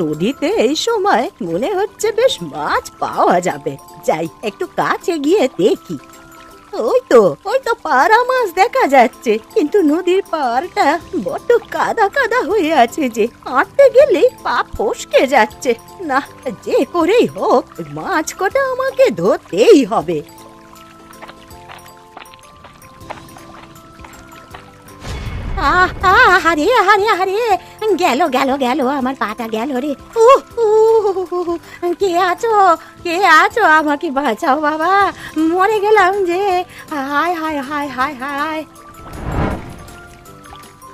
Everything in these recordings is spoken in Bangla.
নদীতে এই সময় মনে হচ্ছে বেশ মাছ পাওয়া যাবে। যাই একটু কাছে গিয়ে দেখি। ওই তো পাড়া মাছ দেখা যাচ্ছে, কিন্তু নদীর পাড়টা বড্ড কাদা কাদা হয়ে আছে যে হাঁটতে গেলে পা ফসকে যাচ্ছে। না, যে করেই হোক মাছ কটা আমাকে ধরতেই হবে। আরে আরে আরে, গেল গেল গেল, আমার পাটা গেল রে। কে আছো, কে আছো, আমাকে বাঁচাও বাবা, মরে গেলাম যে। হায় হায় হায় হায় হায়।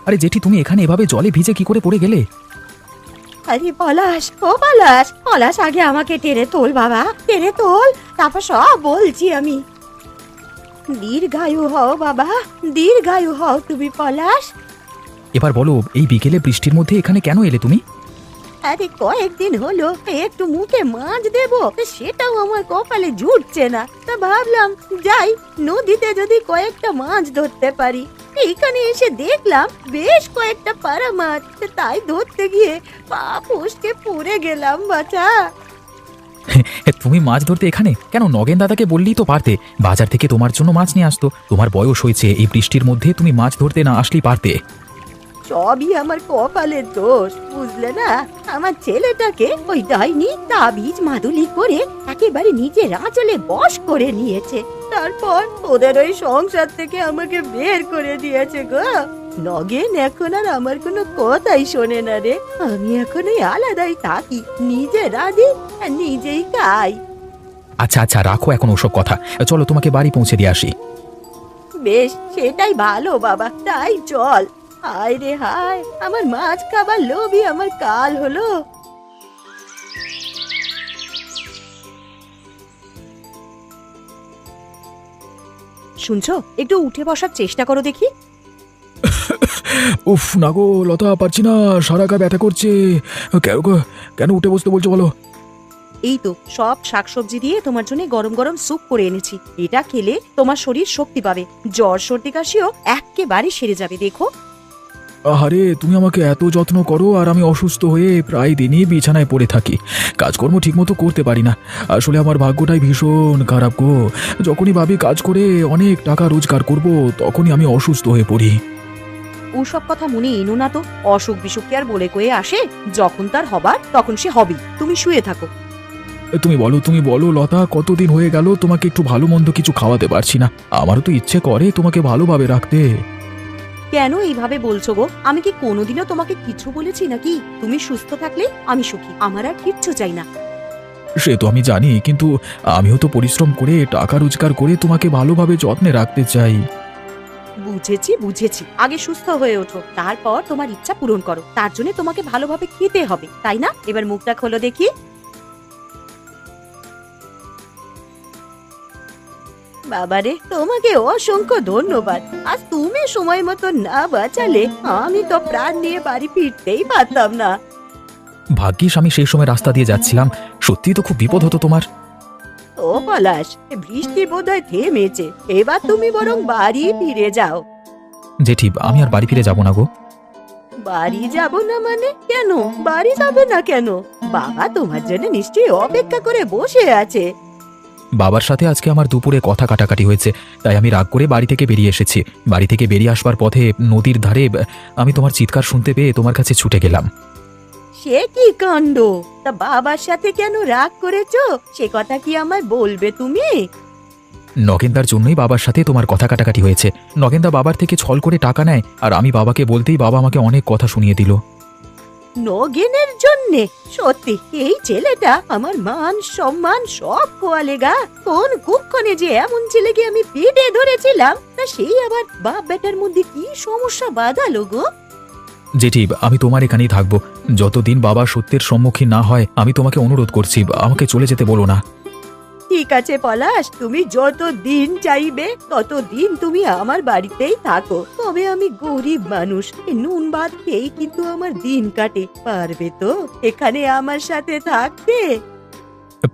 আরে জেঠি, তুমি এখানে এভাবে জলে ভিজে কি করে পড়ে গেলে? আরে পলাশ, ও পলাশ, পলাশ আগে আমাকে টেনে তোল বাবা, টেনে তোল, তারপর সব বলছি আমি। দীর্ঘায়ু হও বাবা, দীর্ঘায়ু হও তুমি পলাশ। এবার বলো, এই বিকেলে বৃষ্টির মধ্যে এখানে কেন এলে তুমি? আরে কয়েকদিন হলো একটু মুখে মাছ দেবো, সেটাও আমার কপালে জুটছে না। তা ভাবলাম যাই, নদীতে যদি কয়েকটা মাছ ধরতে পারি। এইখানে এসে দেখলাম বেশ কয়েকটা পাড়া মাছ, তাই ধরতে গিয়ে পা ফসকে পড়ে গেলাম বাছা। তুমি মাছ ধরতে এখানে কেন? নগেন দাদাকে বললেই তো পারতে, বাজার থেকে তোমার জন্য মাছ নিয়ে আসতো। তোমার বয়স হয়েছে, এই বৃষ্টির মধ্যে তুমি মাছ ধরতে না আসলেই পারতে। সবই আমার কপালের দোষ, বুঝলে না? আমার ছেলেটাকে ওই ডাইনি তাবিজ মাদুলি করে একেবারে নিজের আঁচলে বশ করে নিয়েছে। তারপর ওদের ওই সংসার থেকে আমাকে বের করে দিয়েছে গো। নগেন এখন আর আমার কোনো কথাই শোনে না রে। আমি এখন ওই আলাদাই থাকি, নিজে রাঁধি আর নিজেই খাই। আচ্ছা আচ্ছা, রাখো এখন ওসব কথা, চলো তোমাকে বাড়ি পৌঁছে দিয়ে আসি। বেশ, সেটাই ভালো বাবা, তাই চল। হায় রে হায়, আমার মাছ খাবার লোভই আমার কাল হলো। শুনছো, একটু উঠে বসার চেষ্টা করো দেখি। উফ না গো লতা, পারছি না, সারা গা ব্যথা করছে। কেন কেন উঠে বসতে বলছো বলো? এই তো সব শাকসবজি দিয়ে তোমার জন্য গরম গরম স্যুপ করে এনেছি। এটা খেলে তোমার শরীর শক্তি পাবে, জ্বর সর্দি কাশিও একেবারে সেরে যাবে। দেখো। আরে তুমি আমাকে এত যত্ন করো, আর আমি অসুস্থ হয়ে প্রায় দিনই বিছানায় পড়ে থাকি, কাজকর্ম ঠিকমতো করতে পারি না। আসলে আমার ভাগ্যটাই ভীষণ খারাপ গো। যখনই ভাবি কাজ করে অনেক টাকা রোজগার করব, তখনই আমি অসুস্থ হয়ে পড়ি। ওসব কথা মনে এনো না তো। অসুখ বিসুখ কি আর বলে কয়ে আসে? যখন তার হবার তখন সে হবেই। তুমি শুয়ে থাকো। তুমি বলো লতা, কতদিন হয়ে গেল তোমাকে একটু ভালো মন্দ কিছু খাওয়াতে পারছি না। আমারও তো ইচ্ছে করে তোমাকে ভালোভাবে রাখতে। কেন এইভাবে বলছো গো? আমি কি কোনোদিনও তোমাকে কিছু বলেছি নাকি? তুমি সুস্থ থাকলে আমি সুখী, আমার আর কিচ্ছু চাই না। সে তো আমি জানি, কিন্তু আমিও তো পরিশ্রম করে টাকা রোজগার করে তোমাকে ভালোভাবে যত্নে রাখতে চাই। বুঝেছি বুঝেছি, আগে সুস্থ হয়ে ওঠো, তারপর তোমার ইচ্ছা পূরণ করো। তার জন্য তোমাকে ভালোভাবে খেতে হবে, তাই না? এবার মুখটা খোলো দেখি। বাবারে, তোমাকে অসংখ্য ধন্যবাদ। আজ তুমি সময় মতো না বাঁচালে আমি তো প্রাণ নিয়ে বাড়ি ফিরতেই পারতাম না। ভাগ্যিস আমি সেই সময় রাস্তা দিয়ে যাচ্ছিলাম, সত্যিই তো খুব বিপদ হতো তোমার। ও পলাশ, বৃষ্টি বোধহয় থেমেছে, এবার তুমি বরং বাড়ি ফিরে যাও। জেঠি, আমি আর বাড়ি ফিরে যাব না গো। বাড়ি যাব না মানে? কেন বাড়ি যাবে না কেন? বাবা তোমার জন্য নিশ্চয়ই অপেক্ষা করে বসে আছে। বাবার সাথে আজকে আমার দুপুরে কথা কাটাকাটি হয়েছে, তাই আমি রাগ করে বাড়ি থেকে বেরিয়ে এসেছি। বাড়ি থেকে বেরিয়ে আসবার পথে নদীর ধারে আমি তোমার চিৎকার শুনতে পেয়ে তোমার কাছে ছুটে গেলাম। সে কি কাণ্ড! তা বাবার সাথে কেন রাগ করেছো, সে কথা কি আমায় বলবে তুমি? নগেনদার জন্যই বাবার সাথে তোমার কথা কাটাকাটি হয়েছে। নগেনদা বাবার থেকে ছল করে টাকা নেয়, আর আমি বাবাকে বলতেই বাবা আমাকে অনেক কথা শুনিয়ে দিল। নগেনের জন্যে? সত্যি এই ছেলেটা আমার মান সম্মান সব খোয়ালে গা। কোন কুক্ষণে যে এমন ছেলেকে আমি পেটে ধরেছিলাম, তা সেই আবার বাপ বেটার মধ্যে কি সমস্যা বাঁধালো গো। জেঠি, আমি তোমার এখানেই থাকবো যতদিন বাবা সত্যের সম্মুখীন না হয়। আমি তোমাকে অনুরোধ করছি, আমাকে চলে যেতে বলো না। ঠিক আছে পলাশ, তুমি যত দিন চাইবে ততদিন তুমি আমার বাড়িতেই থাকো। তবে আমি গরিব মানুষ, এই নুন ভাত খেয়েই কিন্তু আমার দিন কাটে। পারবে তো এখানে আমার সাথে থাকতে?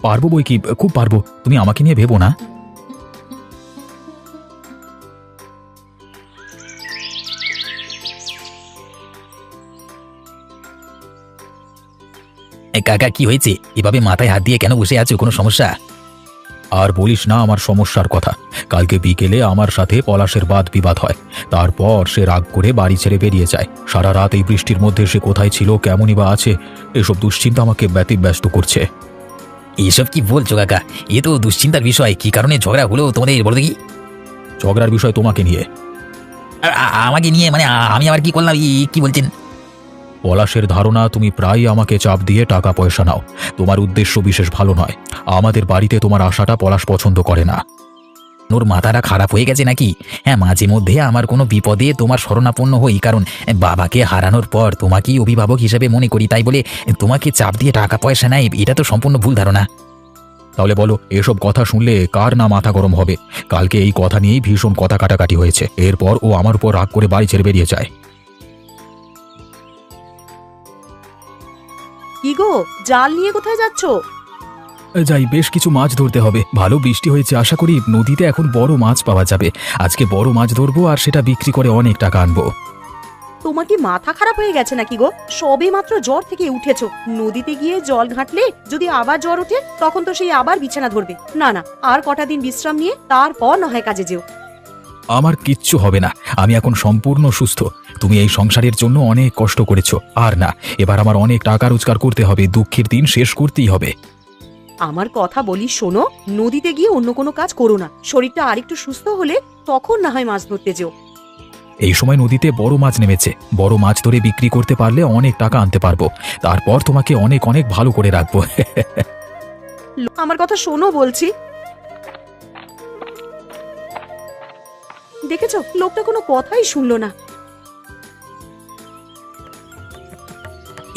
পারবো বই কি, খুব পারবো, তুমি আমাকে নিয়ে ভেবো না। কাকা কি হয়েছে? এভাবে মাথায় হাত দিয়ে কেন বসে আছো? কোনো সমস্যা? আর বলিস না আমার সমস্যার কথা। কালকে বিকেলে আমার সাথে পলাশের বাদ বিবাদ হয়। তারপর সে রাগ করে বাড়ি ছেড়ে বেরিয়ে যায়। সারা রাত এই বৃষ্টির মধ্যে সে কোথায় ছিল, কেমনই বা আছে, এসব দুশ্চিন্তা আমাকে ব্যতিব্যস্ত করছে। এসব কি বলছো কাকা? এ তো দুশ্চিন্তার বিষয়। কি কারণে ঝগড়া হলো তোমাদের বলো দেখি? ঝগড়ার বিষয় তোমাকে নিয়ে। আমাকে নিয়ে মানে আমি আবার কি করলাম? কি বলছেন? পলাশের ধারণা তুমি প্রায় আমাকে চাপ দিয়ে টাকা পয়সা নাও। তোমার উদ্দেশ্য বিশেষ ভালো নয়। আমাদের বাড়িতে তোমার আশাটা পলাশ পছন্দ করে না। ওর মাথাটা খারাপ হয়ে গেছে নাকি? হ্যাঁ, মাঝে মধ্যে আমার কোনো বিপদে তোমার শরণাপন্ন হই, কারণ বাবাকে হারানোর পর তোমাকেই অভিভাবক হিসেবে মনে করি, তাই বলে তোমাকে চাপ দিয়ে টাকা পয়সা নেয় এটা তো সম্পূর্ণ ভুল ধারণা। তাহলে বলো, এসব কথা শুনলে কার না মাথা গরম হবে? কালকে এই কথা নিয়েই ভীষণ কথা কাটাকাটি হয়েছে। এরপর ও আমার উপর রাগ করে বাড়ি ছেড়ে বেরিয়ে যায়। কি গো, জাল নিয়ে কোথায় যাচ্ছ? যাই, বেশ কিছু মাছ ধরতে হবে। ভালো বৃষ্টি হয়েছে, আশা করি নদীতে এখন বড় মাছ পাওয়া যাবে। আজকে বড় মাছ ধরবো আর সেটা বিক্রি করে অনেক টাকা আনবো। তোমার কি মাথা খারাপ হয়ে গেছে নাকি গো? সবে মাত্র জ্বর থেকে উঠেছো, নদীতে গিয়ে জল ঘাঁটলে যদি আবার জ্বর ওঠে তখন তো সেই আবার বিছানা ধরবে। না না, আর কটা দিন বিশ্রাম নিয়ে তারপর না হয় কাজে যেও। আমার কিচ্ছু হবে না, আমি এখন সম্পূর্ণ সুস্থ। তুমি এই সংসারের জন্য অনেক কষ্ট করেছো, আর না, এবার আমার অনেক টাকা রোজগার করতে হবে। দুঃখের দিন শেষ করতেই হবে। আমার কথা বলি শোনো, নদীতে গিয়ে অন্য কোনো কাজ করো না। শরীরটা আরেকটু সুস্থ হলে তখন না হয় মাছ ধরতে যেও। এই সময় নদীতে বড় মাছ নেমেছে। বড় মাছ ধরে বিক্রি করতে পারলে অনেক টাকা আনতে পারবো। তারপর তোমাকে অনেক অনেক ভালো করে রাখবো। আমার কথা শোনো বলছি। দেখেছো, লোকটা কোনো কথাই শুনলো না।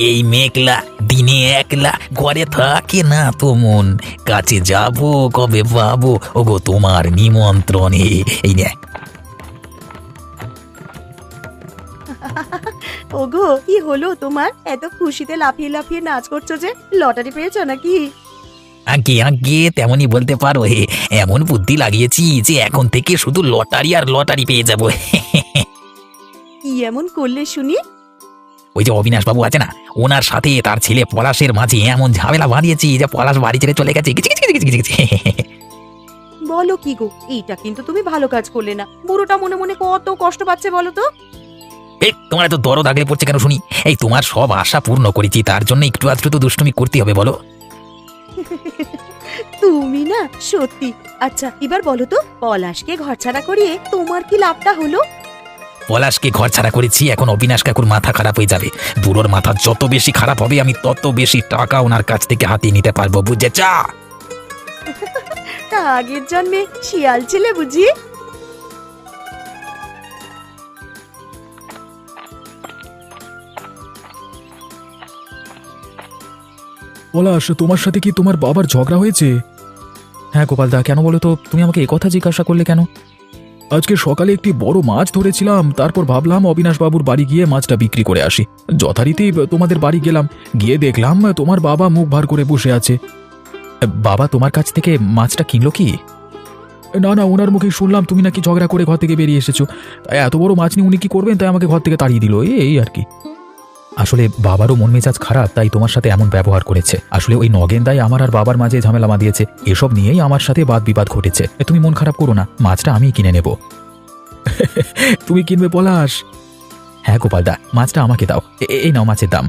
এই মেঘলা দিনে একলা ঘরে থাকে না তো মন, কাছে যাবো কবে পাবো ওগো তোমার নিমন্ত্রণে। এই নে। ওগো, কি হলো তোমার? এত খুশিতে লাফিয়ে লাফিয়ে নাচ করছো যে? লটারি পেয়েছো নাকি? আগে আগে তেমনই বলতে পারো। হে, এমন বুদ্ধি লাগিয়েছি যে এখন থেকে শুধু লটারি আর লটারি পেয়ে যাবো। কি এমন করলে শুনি? ওই যে অবিনাশ বাবু আছে না, ওনার সাথে তার ছেলে পলাশের মাঝে এমন ঝামেলা বাঁধিয়েছি যে পলাশ বাড়ি ছেড়ে চলে গেছে। বলো কি গো, এইটা কিন্তু তুমি ভালো কাজ করলে না। বুড়োটা মনে মনে কত কষ্ট পাচ্ছে বলো তো। এই তোমার এত দরদ আগলে পড়ছে কেন শুনি? এই তোমার সব আশা পূর্ণ করেছি, তার জন্য একটু আধটু তো দুষ্টুমি করতে হবে বলো। তুমি না সত্যি। আচ্ছা এবার বলো তো, পলাশকে ঘরছাড়া করিয়ে তোমার কি লাভটা হলো? পলাশকে ঘর ছাড়া করেছি, এখন অবিনাশ কাকুর মাথা খারাপ হয়ে যাবে। বুড়োর মাথা যত বেশি খারাপ হবে আমি তত বেশি টাকা ওনার কাছ থেকে হাতিয়ে নিতে পারবো, বুঝেছা? তা আগের জন্মে শিয়াল ছেলে বুঝি? পলাশ, তোমার সাথে কি তোমার বাবার ঝগড়া হয়েছে? হ্যাঁ গোপালদা, কেন বলো তো? তুমি আমাকে একথা জিজ্ঞাসা করলে কেন? আজকে সকালে একটি বড় মাছ ধরেছিলাম, তারপর ভাবলাম অবিনাশ বাবুর বাড়ি গিয়ে মাছটা বিক্রি করে আসি। যথারীতি তোমাদের বাড়ি গেলাম, গিয়ে দেখলাম তোমার বাবা মুখ ভার করে বসে আছে। বাবা তোমার কাছ থেকে মাছটা কিনলো কি? না না, ওনার মুখে শুনলাম তুমি নাকি ঝগড়া করে ঘর থেকে বেরিয়ে এসেছো। তাই এত বড় মাছ নিয়ে উনি কি করবেন, তাই আমাকে ঘর থেকে তাড়িয়ে দিল, এই আর কি। আসলে বাবারও মন মেজাজ খারাপ, তাই তোমার সাথে এমন ব্যবহার করেছে। আসলে ওই নগেনদাই আমার আর বাবার মাঝে ঝামেলা বাঁধিয়েছে। এসব নিয়েই আমার সাথে বাদ বিবাদ ঘটেছে। তুমি মন খারাপ করো না, মাছটা আমিই কিনে নেব। তুমি কিনবে পলাশ? হ্যাঁ গোপালদা, মাছটা আমাকে দাও। এই নাও মাছের দাম।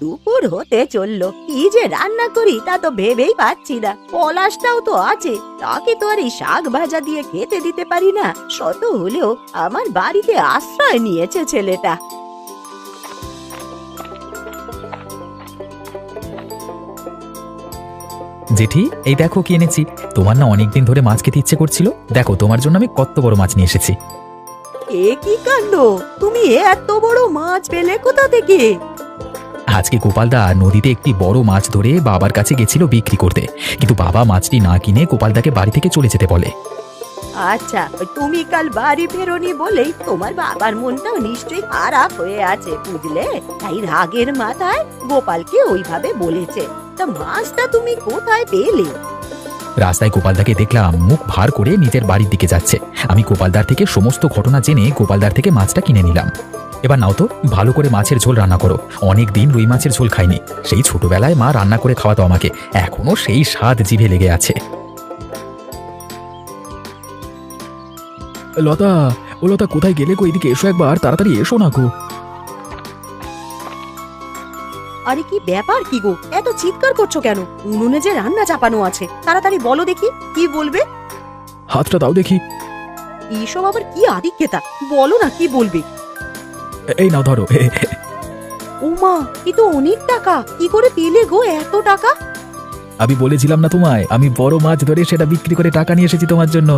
দুপুর হতে চললো, কি যে রান্না করি তা তো ভেবেই পাচ্ছি না। পলাশটাও তো আছে, তাকে তো আর এই শাক ভাজা দিয়ে খেতে দিতে পারি না। শত হলেও আমার বাড়িতে আশ্রয় নিয়েছে ছেলেটা। জেঠি, এই দেখো কি এনেছি। তোমার না অনেকদিন ধরে মাছ খেতে ইচ্ছে করছিল, দেখো তোমার জন্য আমি কত বড় মাছ নিয়ে এসেছি। এ কি কাণ্ড! তুমি এত বড় মাছ পেলে কোথা থেকে? আজকে গোপালদা নদীতে একটি বড় মাছ ধরে বাবার কাছে গেছিল বিক্রি করতে, কিন্তু বাবা মাছটি না কিনে গোপালদাকে বাড়ি থেকে চলে যেতে বলে। আচ্ছা, তুমি কাল বাড়ি ফেরোনি বলেই তোমার বাবার মনটাও নিশ্চয়ই খারাপ হয়ে আছে, বুঝলে? তাই রাগের মাথায় গোপালকে ওইভাবে বলেছে। তা মাছটা তুমি কোথায় পেলে? রাস্তায় গোপালদাকে দেখলাম মুখ ভার করে নিজের বাড়ির দিকে যাচ্ছে। আমি গোপালদার থেকে সমস্ত ঘটনা জেনে গোপালদার থেকে মাছটা কিনে নিলাম। এবার নাও তো, ভালো করে মাছের ঝোল রান্না করো। অনেক দিন রুই মাছের ঝোল খাইনি। সেই ছোটবেলায় মা রান্না করে খাওয়াতো আমাকে, এখনো সেই স্বাদ জিভে লেগে আছে। লতা, ও লতা, কোথায় গেলে গো? এদিকে এসো একবার, তাড়াতাড়ি এসো না গো। আরে কি ব্যাপার কি গো, এত চিৎকার করছো কেন? উনুনে যে রান্না চাপানো আছে, তাড়াতাড়ি বলো দেখি কি বলবে। হাতটা দাও দেখি। এইসব আবার কি আদিক্ষেতা, বলো না কি বলবে। এই নাও ধরো। ওমা, এ তো অনেক টাকা, কি করে পেলে গো এত টাকা? আমি বলেছিলাম না তোমায়, আমি বড় মাছ ধরে সেটা বিক্রি করে টাকা নিয়ে এসেছি তোমার জন্য।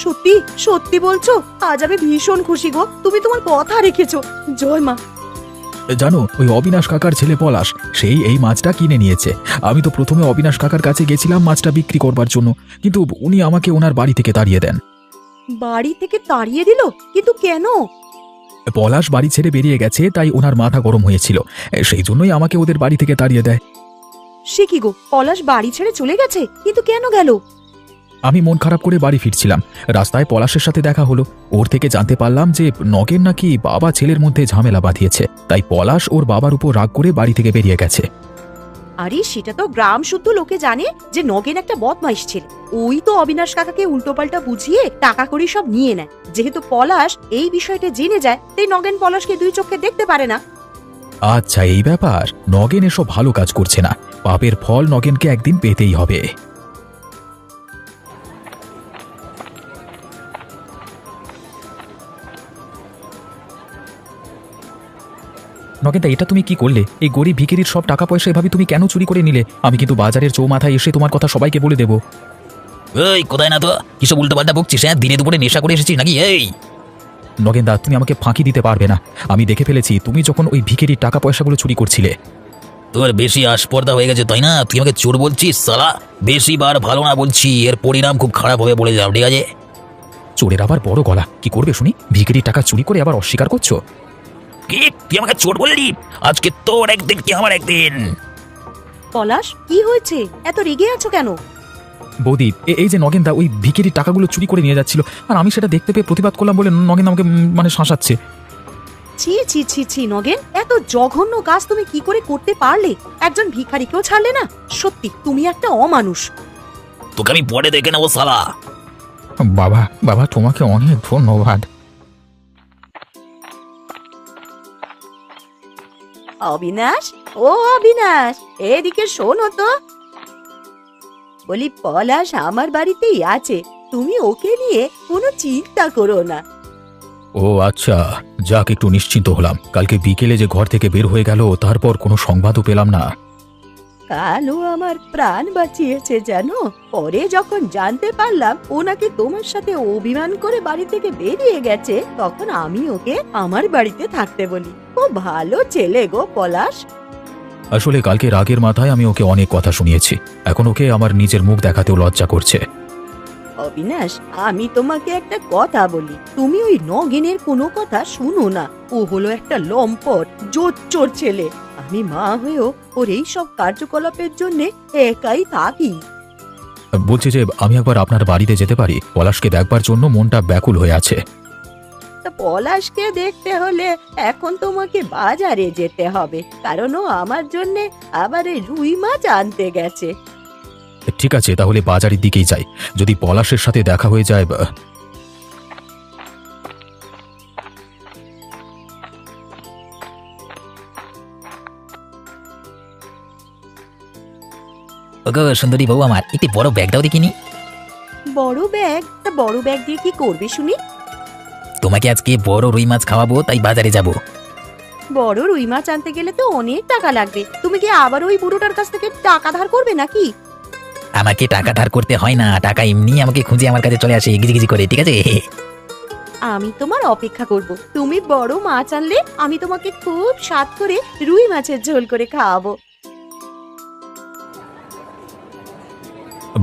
সত্যি সত্যি বলছো? আজ আমি ভীষণ খুশি গো, তুমি তোমার কথা রেখেছো। জয় মা। জানো, ওই অবিনাশ কাকার ছেলে পলাশ, সেই এই মাছটা কিনে নিয়েছে। আমি তো প্রথমে অবিনাশ কাকার কাছে গেছিলাম মাছটা বিক্রি করবার জন্য, কিন্তু উনি আমাকে ওনার বাড়ি থেকে তাড়িয়ে দেন। বাড়ি থেকে তাড়িয়ে দিল? কিন্তু কেন? পলাশ বাড়ি ছেড়ে বেরিয়ে গেছে, তাই ওনার মাথা গরম হয়েছিল, সেই জন্যই আমাকে ওদের বাড়ি থেকে তাড়িয়ে দেয়। সে কি গো, পলাশ বাড়ি ছেড়ে চলে গেছে? কিন্তু কেন গেল? আমি মন খারাপ করে বাড়ি ফিরছিলাম, রাস্তায় পলাশের সাথে দেখা হলো। ওর থেকে জানতে পারলাম যে নগেন নাকি বাবা ছেলের মধ্যে ঝামেলা বাঁধিয়েছে, তাই পলাশ ওর বাবার উপর রাগ করে বাড়ি থেকে বেরিয়ে গেছে। আরে সেটা তো গ্রাম শুদ্ধ লোকে জানে যে নগেন একটা বদমাইশ ছেলে। ওই তো অবিনাশ কাকাকে উল্টোপাল্টা বুঝিয়ে টাকা কড়ি সব নিয়ে নেয়। যেহেতু পলাশ এই বিষয়টা জেনে যায়, তাই নগেন পলাশকে দুই চোখে দেখতে পারে না। আচ্ছা, এই ব্যাপার। নগেন এসব ভালো কাজ করছে না, পাপের ফল নগেনকে একদিন পেতেই হবে। নগেনদা, এটা তুমি কি করলে? এই গরিব ভিখিরির সব টাকা পয়সা এভাবে তুমি কেন চুরি করে নিলে? আমি কিন্তু বাজারের চৌমাথায় এসে তোমার কথা সবাইকে বলে দেবো। এই কোথায় না তো, কিসব উল্টো পাল্টা বকছিস? হ্যাঁ, দিনে দুপুরে নেশা করে এসেছিস নাকি? এই নগেনদা, তুমি আমাকে ফাঁকি দিতে পারবে না। আমি দেখে ফেলেছি তুমি যখন ওই ভিখিরির টাকা পয়সাগুলো চুরি করছিলে। তোর বেশি আস্পর্ধা হয়ে গেছে তাই না? তুই আমাকে চোর বলছিস? সালা, বেশি বার ভালো না বলছি, এর পরিণাম খুব খারাপ হবে বলে যাও, ঠিক আছে? চোরের আবার বড় গলা, কি করবে শুনি? ভিখিরির টাকা চুরি করে আবার অস্বীকার করছো? কি তুই আমাকে চোর বললি? আজকে তোর একদিন কি আমার একদিন। পলাশ, কি হয়েছে? এত রেগে আছো কেন? বৌদি, এই যে নগেনদা ওই ভিখিরির টাকাগুলো চুরি করে নিয়ে যাচ্ছিল, আর আমি সেটা দেখতে পেয়ে প্রতিবাদ করলাম বলে নগেন আমাকে মানে শাসাচ্ছে। ছি ছি ছি ছি নগেন, এত জঘন্য কাজ তুমি কি করে করতে পারলে? একজন ভিখারিকেও ছাড়লে না। সত্যি তুমি একটা অমানুষ। তোকে আমি পরে দেখে নেবো সালা। বাবা বাবা, তোমাকে অনেক ধন্যবাদ। অবিনাশ, ও অবিনাশ, এদিকে শোনো তো। বলি পলাশ আমার বাড়িতেই আছে, তুমি ওকে নিয়ে কোনো চিন্তা করো না। ও আচ্ছা, যাক, একটু নিশ্চিন্ত হলাম। কালকে বিকেলে যে ঘর থেকে বের হয়ে গেল, তারপর কোনো সংবাদও পেলাম না। কালু আমার প্রাণ বাঁচিয়েছে জানো। পরে যখন জানতে পারলাম ও নাকি তোমার সাথে অভিমান করে বাড়ি থেকে বেরিয়ে গেছে, তখন আমি ওকে আমার বাড়িতে থাকতে বলি। ও ভালো ছেলে গো পলাশ। আসলে কালকে রাগের মাথায় আমি ওকে অনেক কথা শুনিয়েছি, এখন ওকে আমার নিজের মুখ দেখাতেও লজ্জা করছে। অবিনাশ, আমি তোমাকে একটা কথা বলি, তুমি ওই নগেনের কোনো কথা শুনো না। ও হলো একটা লম্পট জোচ্চোর ছেলে। আমি মা হয়েও ওর এই সব কার্যকলাপের জন্য একাই থাকি। বলছি যে আমি একবার আপনার বাড়িতে যেতে পারি? পলাশকে দেখবার জন্য মনটা ব্যাকুল হয়ে আছে। তা পলাশকে দেখতে হলে এখন তোমাকে বাজারে যেতে হবে, কারণ ও আমার জন্য আবার এই রুই মাছ আনতে গেছে। ঠিক আছে, তাহলে বাজারের দিকেই যাই। যদি পলাশের সাথে দেখা হয়ে যায়। ওগো সুন্দরী বউ আমার, একটি বড় ব্যাগ দাও দেখিনি। বড় ব্যাগ? তা বড় ব্যাগ দিয়ে কি করবে শুনি? তোমাকে আজকে বড় রুই মাছ খাওয়াবো, তাই বাজারে যাব। বড় রুই মাছ আনতে গেলে তো অনেক টাকা লাগবে। তুমি কি আবার ওই বুড়োটার কাছ থেকে টাকা ধার করবে নাকি? আমাকে টাকা ধার করতে হয় না, টাকা এমনি আমাকে খুঁজে আমার কাছে চলে আসে গিজি গিজি করে, ঠিক আছে? আমি তোমার অপেক্ষা করব। তুমি বড় মাছ আনলে আমি তোমাকে খুব স্বাদ করে রুই মাছের ঝোল করে খাওয়াবো।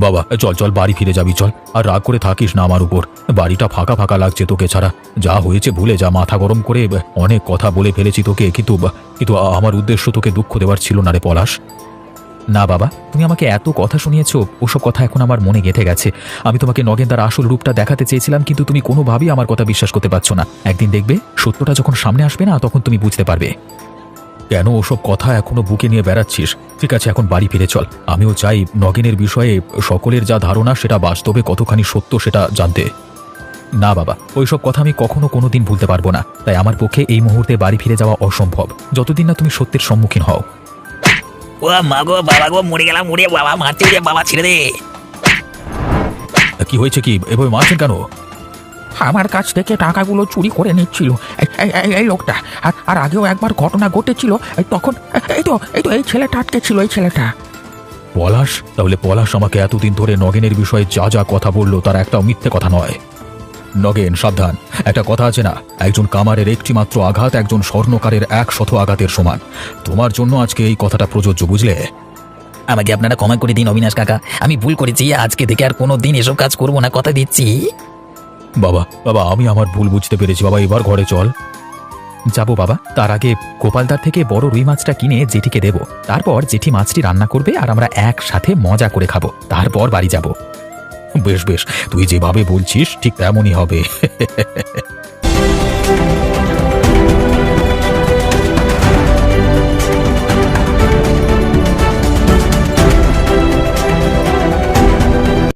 বাবা, চল চল, বাড়ি ফিরে যাবি, চল। আর রাগ করে থাকিস না আমার উপর। বাড়িটা ফাঁকা ফাঁকা লাগছে তোকে ছাড়া। যা হয়েছে ভুলে যা, মাথা গরম করে অনেক কথা বলে ফেলেছি তোকে, কিন্তু আমার উদ্দেশ্য তোকে দুঃখ দেওয়ার ছিল না রে পলাশ। না বাবা, তুমি আমাকে এত কথা শুনিয়েছো, ওসব কথা এখন আমার মনে গেঁথে গেছে। আমি তোমাকে নগেনদার আসল রূপটা দেখাতে চেয়েছিলাম, কিন্তু তুমি কোনোভাবেই আমার কথা বিশ্বাস করতে পারছো না। একদিন দেখবে সত্যটা যখন সামনে আসবে না, তখন তুমি বুঝতে পারবে। কেন ওসব কথা এখনো বুকে নিয়ে বেড়াচ্ছিস? ঠিক আছে, এখন বাড়ি ফিরে চল। আমিও চাই নগেনের বিষয়ে সকলের যা ধারণা সেটা বাস্তবে কতখানি সত্য সেটা জানতে। না বাবা, ওইসব কথা আমি কখনো কোনোদিন ভুলতে পারবো না। তাই আমার পক্ষে এই মুহূর্তে বাড়ি ফিরে যাওয়া অসম্ভব, যতদিন না তুমি সত্যের সম্মুখীন হও। ও মা গো, বাবা গো, মরে গেলাম, মরে বাবা, মারতে রে বাবা, ছেড়ে দে। কি হয়েছে? কি এভাবে মারছেন কেন? আমার কাছ থেকে টাকাগুলো চুরি করে নিচ্ছিল এই লোকটা। আর আগেও একবার ঘটনা ঘটেছিল, তখন এই ছেলেটা আটকে ছিল, এই ছেলেটা। পলাশ? তাহলে পলাশ আমাকে এতদিন ধরে নগেনের বিষয়ে যা যা কথা বললো তার একটাও মিথ্যে কথা নয়। নগেন, সাবধান। একটা কথা আছে না, একজন কামারের একটি মাত্র আঘাত একজন স্বর্ণকারের 100 আঘাতের সমান। তোমার জন্য আজকে এই কথাটা প্রযোজ্য, বুঝলে? আমাকে আপনারা ক্ষমা করে দিন অবিনাশ কাকা, আমি ভুল করেছি। আজকে থেকে আর কোনো দিন এসব কাজ করবো না, কথা দিচ্ছি। বাবা বাবা, আমি আমার ভুল বুঝতে পেরেছি বাবা, এবার ঘরে চল। যাবো বাবা, তার আগে গোপালদার থেকে বড় রুই মাছটা কিনে জেঠিকে দেব। তারপর জেঠি মাছটি রান্না করবে আর আমরা একসাথে মজা করে খাবো, তারপর বাড়ি যাব। বেশ বেশ, তুই যেভাবে বলছিস ঠিক তেমনই হবে।